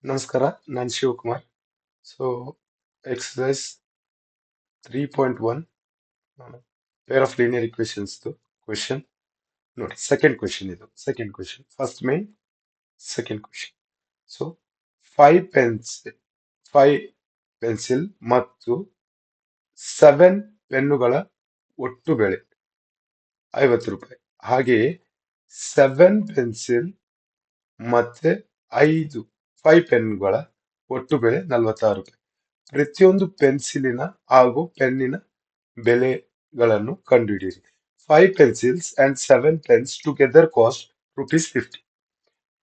ನಮಸ್ಕಾರ, ನಾನು Shivakumar. So exercise 3.1 pair of linear equations question ನೋಡಿ. ಸೆಕೆಂಡ್ ಕ್ವೆಶನ್ ಇದು. Second question first main second question. So five pencil ಮತ್ತು 7 ಪೆನ್ನುಗಳ ಒಟ್ಟು ಬೆಲೆ 50 ರೂಪಾಯಿ. ಹಾಗೆಯೇ 7 ಪೆನ್ಸಿಲ್ ಮತ್ತೆ 5 ಪೆನ್ಗಳ ಒಟ್ಟು ಬೆಲೆ 46 ರೂಪಾಯಿ. ಪ್ರತಿಯೊಂದು ಪೆನ್ಸಿಲಿನ ಹಾಗೂ ಪೆನ್ನಿನ ಬೆಲೆಗಳನ್ನು ಕಂಡುಹಿಡಿಯಿರಿ. 5 pencils and 7 pens together cost ₹50,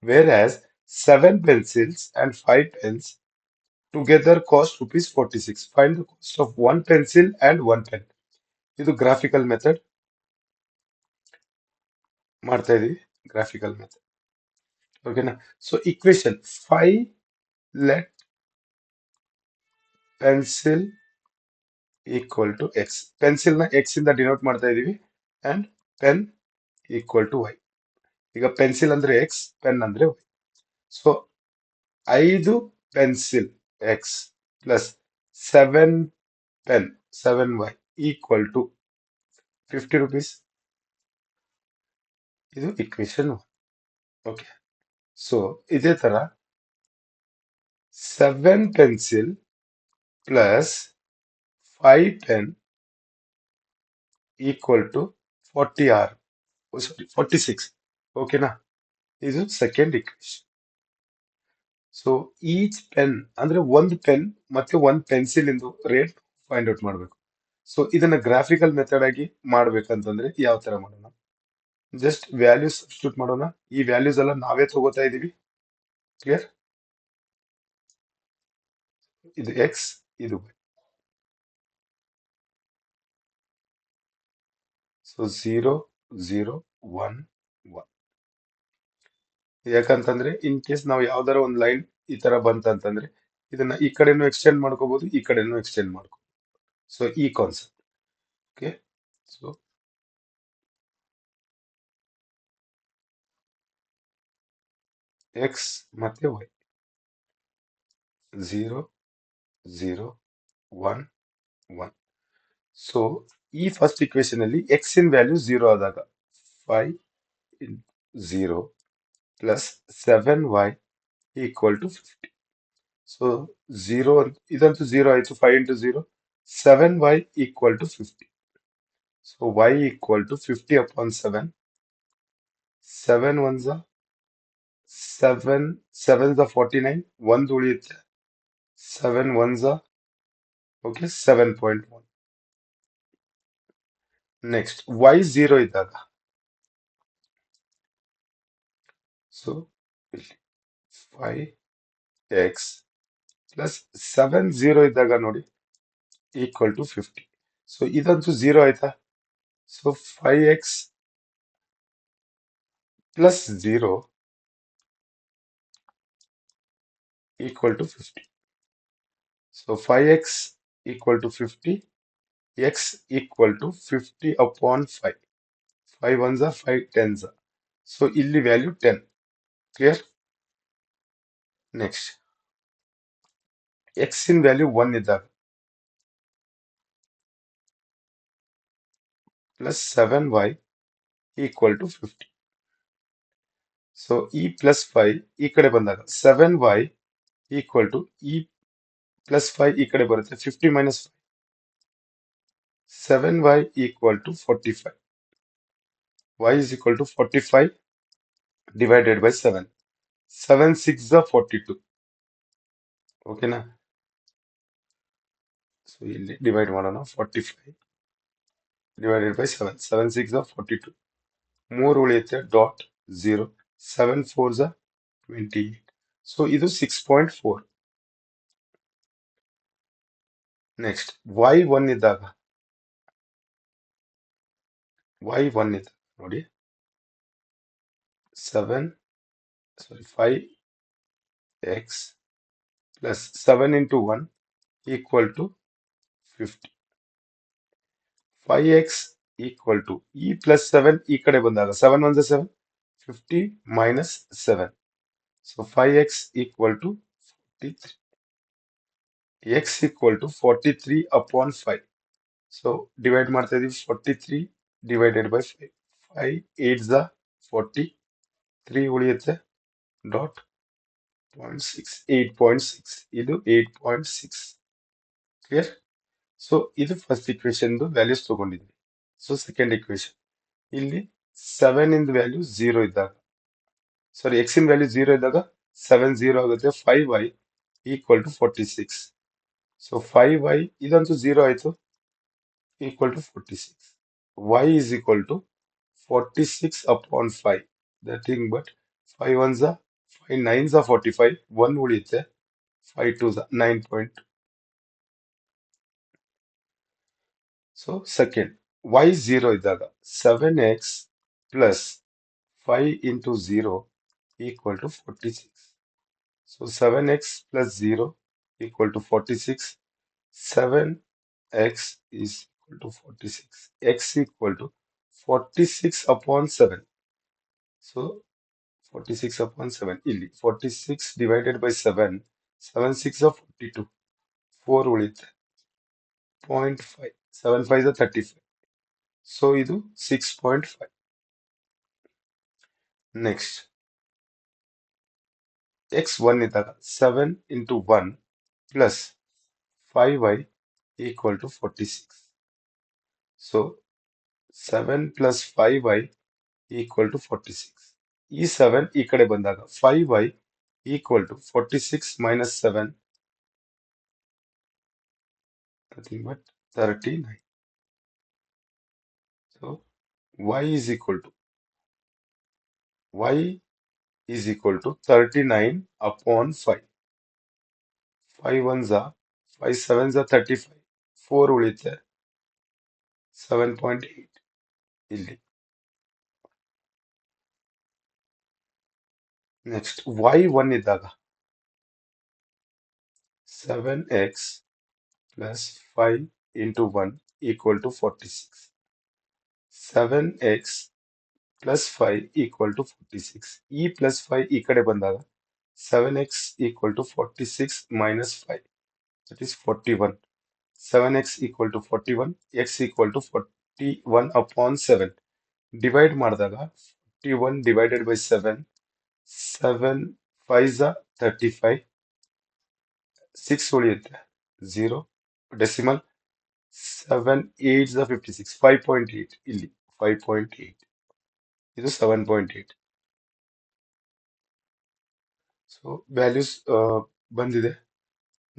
whereas 7 pencils and 5 pens together cost ₹46. Find the cost of one pencil and one pen. ಇದು ಗ್ರಾಫಿಕಲ್ ಮೆಥಡ್ ಮಾಡ್ತಾ ಇದೀವಿ. ಗ್ರಾಫಿಕಲ್ ಮೆಥಡ್, ಓಕೆನಾ? So equation 5 let pencil equal to x. Pencil ನ x ಇಂದ denote ಮಾಡ್ತಾ ಇದೀವಿ and pen equal to y. ಈಗ pencil ಅಂದ್ರೆ x, ಪೆನ್ ಅಂದ್ರೆ y. So 5 pencil x plus 7 pen 7y equal to 50 rupees. ಇದು ಇಕ್ವೇಶನ್ 1. ಓಕೆ, ಸೊ ಇದೇ ತರ 7 pencil plus 5 pen equal to 46. ಓಕೆನಾ? ಇದು second equation. So each pen ಅಂದ್ರೆ ಒಂದು ಪೆನ್ ಮತ್ತೆ ಒಂದು ಪೆನ್ಸಿಲ್ ಇಂದು ರೇಟ್ ಫೈಂಡ್ ಔಟ್ ಮಾಡಬೇಕು. ಸೊ ಇದನ್ನ ಗ್ರಾಫಿಕಲ್ ಮೆಥಡ್ ಆಗಿ ಮಾಡ್ಬೇಕಂತಂದ್ರೆ ಯಾವ ತರ ಮಾಡೋಣ? ಜಸ್ಟ್ ವ್ಯಾಲ್ಯೂಸ್ ಸಬ್ಸ್ಟಿಟ್ಯೂಟ್ ಮಾಡೋಣ. ಈ ವ್ಯಾಲ್ಯೂಸ್ ಎಲ್ಲ ನಾವೇ ತಗೋತಾ ಇದೀವಿ. ಕ್ಲಿಯರ್? ಇದು ಎಕ್ಸ್, ಇದು y. ಸೊ 0 0 1 1. ಯಾಕಂತಂದ್ರೆ ಇನ್ ಕೇಸ್ ನಾವು ಯಾವ್ದಾರ ಒಂದು ಲೈನ್ ಈ ತರ ಬಂತಂತಂದ್ರೆ ಇದನ್ನ ಈ ಕಡೆನೂ ಎಕ್ಸ್ಟೆಂಡ್ ಮಾಡ್ಕೋಬಹುದು, ಈ ಕಡೆನೂ ಎಕ್ಸ್ಟೆಂಡ್ ಮಾಡ್ಕೋಬಹುದು. ಸೊ ಈ ಕಾನ್ಸೆಪ್ಟ್. ಓಕೆ, ಸೊ ಎಕ್ಸ್ ಮತ್ತೆ y 0 0 1 1. ಸೊ ಈ ಫಸ್ಟ್ ಇಕ್ವೇಶನ್ ಅಲ್ಲಿ ಎಕ್ಸ್ ಇನ್ ವ್ಯಾಲ್ಯೂ 0 ಆದಾಗ 5 0 plus 7y equal to 50. So 0 ಇದಂತೂ 0 ಆಯ್ತು. 5 into 0 7y equal to 50. So y equal to 50 upon 7. 7 1s 7 7s 49. 1 ಉಳಿಯುತ್ತೆ. 7 1s ಓಕೆ 7.1. ನೆಕ್ಸ್ಟ್ y 0 ಇದ್ದಾಗ, so 5x plus 7 0 ಇದ್ದಾಗ ನೋಡಿ ಈಕ್ವಲ್ ಟು 50. ಸೊ ಇದಂತೂ 0 ಆಯ್ತಾ? So 5x plus 0 equal to 50. So 5x equal to 50, x equal to 50 upon 5. 5 1s 5 10s. So ಇಲ್ಲಿ value 10. Clear? Next x in value 1 ಇದ್ದಾಗ plus 7y equal to 50. So ಈ plus 5 ಈ ಕಡೆ ಬಂದಾಗ 7y equal to ಈ plus 5 ಈ ಕಡೆ ಬರುತ್ತೆ. 50 minus 5 7y equal to 45. y is equal to 45 divided by 7. 7 6 42. ಓಕೆನಾ? ಸೊ ಇಲ್ಲಿ ಡಿವೈಡ್ ಮಾಡೋಣ. 45 divided by 7. 7 6 42. 3 ಉಳಿಯುತ್ತೆ. ಡಾಟ್ 0. 7 4s 28. ಸೊ ಇದು 6.4. ನೆಕ್ಸ್ಟ್ y 1 ಇದ್ದಾಗ ನೋಡಿ 5x plus 7 into 1 equal to 50. 5x equal to e plus 7 ಈ ಕಡೆ ಬಂದಾಗ 7 1s 7 50 minus 7. So 5x equal to 43. X equal to 43 upon 5. So divide ಮಾಡ್ತಾ ಇದೀವಿ 43 divided by 5. 5 8 ದ 40, 3 ಉಳಿಯುತ್ತೆ ಡಾಟ್ 0.6, 8.6. ಇದು 8.6. ಕ್ಲಿಯರ್? ಸೊ ಇದು ಫಸ್ಟ್ ಇಕ್ವೇಶನ್ ವ್ಯಾಲ್ಯೂಸ್ ತಗೊಂಡಿದ್ವಿ. So second equation ಇಲ್ಲಿ 7 ಇಂದ ವ್ಯಾಲ್ಯೂ 0 ಇದ್ದಾಗ, ಸಾರಿ ಎಕ್ಸ್ ಇನ್ ವ್ಯಾಲ್ಯೂ 0 ಇದ್ದಾಗ 7 0 ಆಗುತ್ತೆ. 5y equal to 46. So 5y ಇದಂತೂ 0 ಆಯ್ತು, equal to 46. Y is equal to 46 upon 5. Nothing but 5 ones are 5 nines are 45. 1 ಉಳಿಯುತ್ತೆ. 5 twos are 9. So second, y 0 ಇದ್ದಾಗ 7x plus 5 into 0 equal to 46. So 7x plus 0 equal to 46. 7x is equal to 46. X equal to 46 upon 7. So 46 upon 7. Illi 46 divided by 7. 7 6 are 42. 4 ಉಳಿಯುತ್ತೆ. 0.5. 7 5 are 35. So ಇದು 6.5. Next, x 1 ಇದ್ದಾಗ 7 into 1 plus 5y equal to 46. So 7 plus 5y equal to 46. ಈ 7 ಈ ಕಡೆ ಬಂದಾಗ 5y equal to 46 minus 7, nothing but 39. So y is equal to y is equal to 39 upon 5. 5 ones are 5 sevens are 35. 4 ಉಳಿಯುತ್ತೆ 7.8 ಇಲ್ಲಿ. Next y 1 ಇದ್ದಾಗ 7x plus 5 into 1 equal to 46. 7x plus 5 equal to 46. ಈ plus 5 ಈ ಕಡೆ ಬಂದಾಗ 7x equal to 46 minus 5, that is 41. 7x equal to 41, x equal to 41 upon 7. Divide ಮಾಡಿದಾಗ 41 divided by 7. 7 5s are 35. 6 ಉಳಿಯುತ್ತೆ 0. Decimal 7 8s are 56. 5.8 ಇಲ್ಲಿ 5.8. ಇದು 7.8. So values ಬಂದಿದೆ.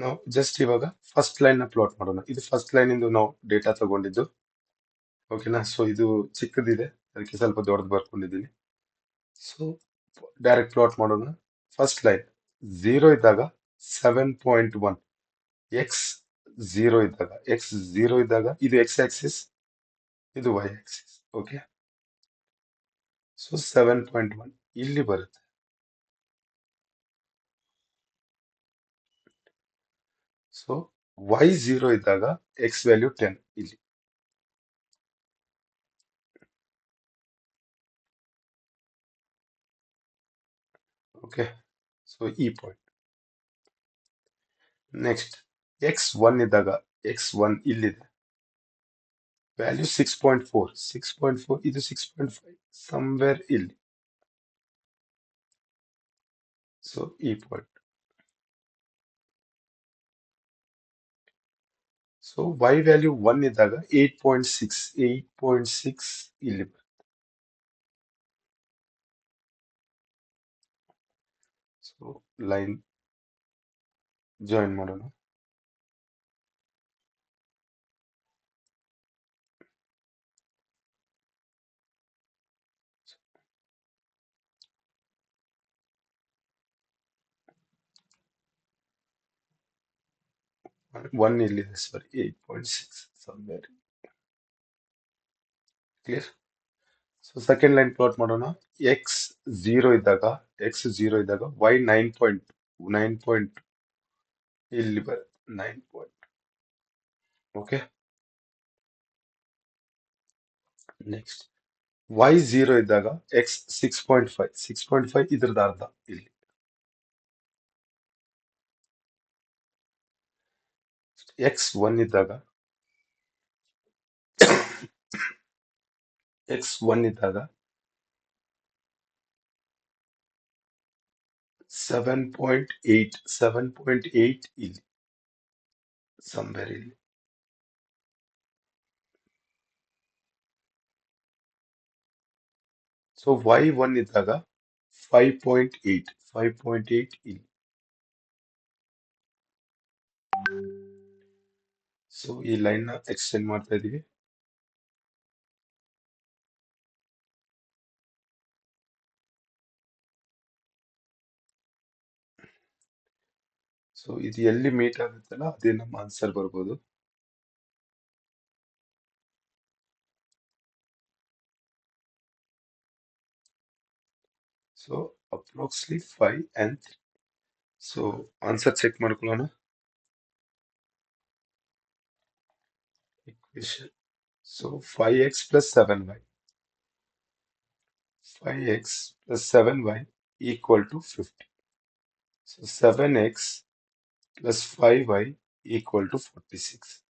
ನಾವು ಜಸ್ಟ್ ಇವಾಗ ಫಸ್ಟ್ ಲೈನ್ ನ ಪ್ಲಾಟ್ ಮಾಡೋಣ. ಇದು ಫಸ್ಟ್ ಲೈನ್ ಇಂದು ನಾವು ಡೇಟಾ ತಗೊಂಡಿದ್ದು, ಓಕೆನಾ? ಸೊ ಇದು ಚಿಕ್ಕದಿದೆ, ಅದಕ್ಕೆ ಸ್ವಲ್ಪ ದೊಡ್ಡದು ಬರ್ಕೊಂಡಿದ್ದೀನಿ. ಸೊ ಡೈರೆಕ್ಟ್ ಪ್ಲಾಟ್ ಮಾಡೋಣ. ಫಸ್ಟ್ ಲೈನ್ 0 ಇದ್ದಾಗ 7.1, ಎಕ್ಸ್ 0 ಇದ್ದಾಗ, ಎಕ್ಸ್ 0 ಇದ್ದಾಗ ಇದು ಎಕ್ಸ್ ಆಕ್ಸಿಸ್, ಇದು ವೈ ಆಕ್ಸಿಸ್. ಓಕೆ, ಸೊ 7.1 ಇಲ್ಲಿ ಬರುತ್ತೆ. ಸೊ ವೈ 0 ಇದ್ದಾಗ ಎಕ್ಸ್ ವ್ಯಾಲ್ಯೂ 10 ಇಲ್ಲಿ. ಓಕೆ, ಸೊ ಈ ಪಾಯಿಂಟ್. ನೆಕ್ಸ್ಟ್ ಎಕ್ಸ್ 1 ಇದ್ದಾಗ ಎಕ್ಸ್ 1 ಇಲ್ಲಿದೆ, ವ್ಯಾಲ್ಯೂ 6.4. 6.4 ಇದು 6.5 ಸಮ್ವೇರ್ ಇಲ್ಲಿ. ಸೊ ಈ ಪಾಯಿಂಟ್. ಸೊ y ವ್ಯಾಲ್ಯೂ 1 ಇದ್ದಾಗ 8.6. 8.6 ಇಲ್ಲಿ ಬರುತ್ತೆ. ಸೊ ಲೈನ್ ಜಾಯಿನ್ ಮಾಡೋಣ. ಒನ್ ಇಲ್ಲಿದೆ, ಸಾರಿ 8.6 somewhere. Clear? So second line plot ಮಾಡೋಣ. ಎಕ್ಸ್ 0 ಇದ್ದಾಗ, ಎಕ್ಸ್ 0 ಇದ್ದಾಗ y 9. ಇಲ್ಲಿ ಬರುತ್ತೆ 9. ಓಕೆ, ನೆಕ್ಸ್ಟ್ y 0 ಇದ್ದಾಗ ಎಕ್ಸ್ 6.5. 6.5 ಇದ್ರದ್ದು ಅರ್ಧ ಇಲ್ಲಿ. ಎಕ್ಸ್ ಒನ್ ಇದ್ದಾಗ ಎಕ್ಸ್ ಒನ್ ಇದ್ದಾಗ 7.8 ಇಲ್ಲಿ ಸಂವೇರ್ ಇಲ್ಲಿ. ಸೊ ವೈ ಒನ್ ಇದ್ದಾಗ 5.8 ಇಲ್ಲಿ. ಸೊ ಈ ಲೈನ್ ನ ಎಕ್ಸ್ಟೆಂಡ್ ಮಾಡ್ತಾ ಇದೀವಿ. ಸೊ ಇದು ಎಲ್ಲಿ ಮೀಟ್ ಆಗುತ್ತಲ್ಲ ಅದೇ ನಮ್ಮ ಆನ್ಸರ್ ಬರ್ಬೋದು. So approximately 5 and 3. So answer check ಮಾಡ್ಕೊಳ್ಳೋಣ. equation. So 5x plus 7y. 5x plus 7y equal to 50. So 7x plus 5y equal to 46.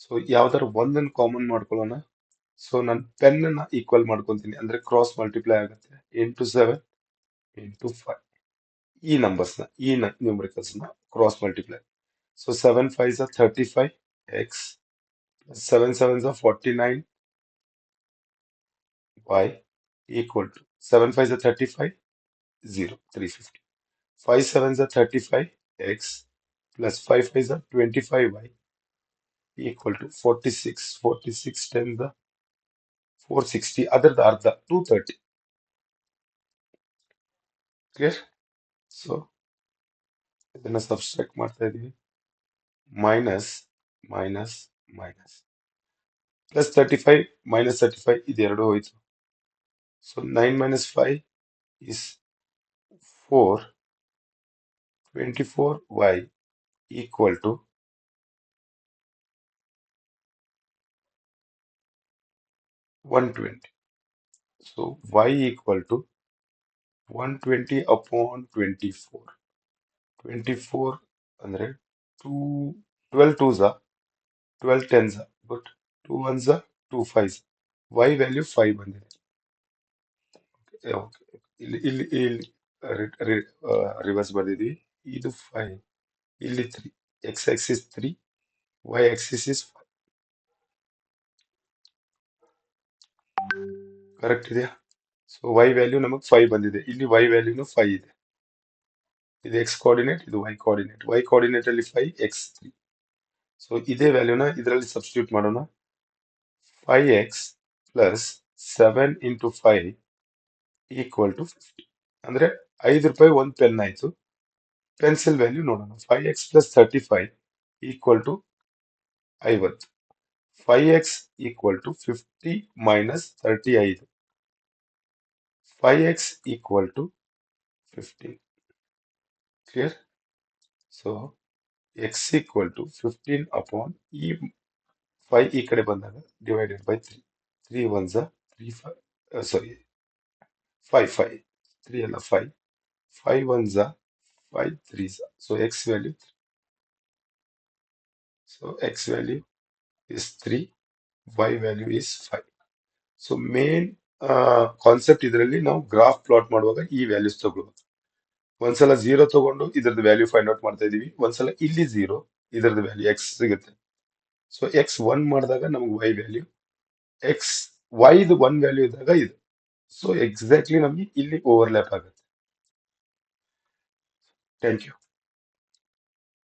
So ಯಾವ್ದಾರು ಒಂದನ್ನು ಕಾಮನ್ ಮಾಡ್ಕೊಳ್ಳೋಣ. ಸೊ ನಾನು ಪೆನ್ ಅನ್ನ ಈಕ್ವಲ್ ಮಾಡ್ಕೊಂತೀನಿ, ಅಂದ್ರೆ ಕ್ರಾಸ್ ಮಲ್ಟಿಪ್ಲೈ ಆಗುತ್ತೆ. 7 into 5 ಈ ನಂಬರ್ಸ್ ನ ಈ ನ್ಯೂಮರಿಕಲ್ಸ್ ನ cross multiply. So 7 5s are 35 x plus 7 7s are 49 y equal to 7 5s are 35 0 350. 5 7s are 35 x plus 5 5s are 25 y equal to 46. 46 10 the 460 ಅದರದ ಅರ್ಧ 230. Clear. So ಇದನ್ನ subtract ಮಾಡ್ತಾ ಇದೀವಿ. Minus minus minus plus 35 minus 35 ಇದೆರಡು ಹೋಯ್ತು. So 9 minus 5 is 4. 24y equal to 120. So y equal to 120 upon 24. 24 ಅಂದ್ರೆ 12 2s are 12 10s are but 2 1s are 2 5s. y value 5 ಬಂದಿದೆ. Okay. ಇಲ್ಲಿ ರಿವರ್ಸ್ ಬರ್ದಿದ್ವಿ. ಇದು 5, ಇಲ್ಲಿ 3, x axis 3, y axis is 5. Correct ಇದೆಯಾ? So y value ನಮಗೆ 5 ಬಂದಿದೆ, ಇಲ್ಲಿ y ವ್ಯಾಲ್ಯೂನು 5 ಇದೆ. ಇದು x ಕೋಆರ್ಡಿನೇಟ್, ಇದು y ಕೋಆರ್ಡಿನೇಟ್. y ಕೋಆರ್ಡಿನೇಟ್ ಅಲ್ಲಿ 5 x 3. ಸೊ ಇದೇ ವ್ಯಾಲ್ಯೂನ ಇದರಲ್ಲಿ ಸಬ್ಸ್ಟಿಟ್ಯೂಟ್ ಮಾಡೋಣ. 5x plus 7 into 5 equal to 50. ಅಂದ್ರೆ 5 ರೂಪಾಯಿ ಒಂದು ಪೆನ್ ಆಯ್ತು. ಪೆನ್ಸಿಲ್ ವ್ಯಾಲ್ಯೂ ನೋಡೋಣ. 5x plus 35 equal to 50. 5x equal to 50 minus 35. 5x equal to 15. Clear. So x equal to 15 upon ಈ 5 ಈ ಕಡೆ ಬಂದಾಗ ಡಿವೈಡೆಡ್ ಬೈ 3. 3 1s are 3 5 ಸಾರಿ 5 5 3 ಅಲ್ಲ 5 5 1s are 5 3s are. So x value 3. So x value is 3, y value is 5. So main concept ಇದರಲ್ಲಿ ನಾವು graph plot ಮಾಡುವಾಗ ಈ values ತಗೊಳ್ಳುವುದು. ಒಂದ್ಸಲ 0 ತಗೊಂಡು ಇದರದ್ದು ವ್ಯಾಲ್ಯೂ ಫೈಂಡ್ ಔಟ್ ಮಾಡ್ತಾ ಇದೀವಿ. ಒಂದ್ಸಲ ಇಲ್ಲಿ 0 ಇದರದ್ದು ವ್ಯಾಲ್ಯೂ x ಸಿಗುತ್ತೆ. ಸೊ x 1 ಮಾಡಿದಾಗ ನಮ್ಗೆ y ವ್ಯಾಲ್ಯೂ, x y ಇದು 1 ವ್ಯಾಲ್ಯೂ ಇದ್ದಾಗ ಇದು. ಸೊ ಎಕ್ಸಾಕ್ಟ್ಲಿ ನಮ್ಗೆ ಇಲ್ಲಿ ಓವರ್ಲ್ಯಾಪ್ ಆಗುತ್ತೆ. Thank you.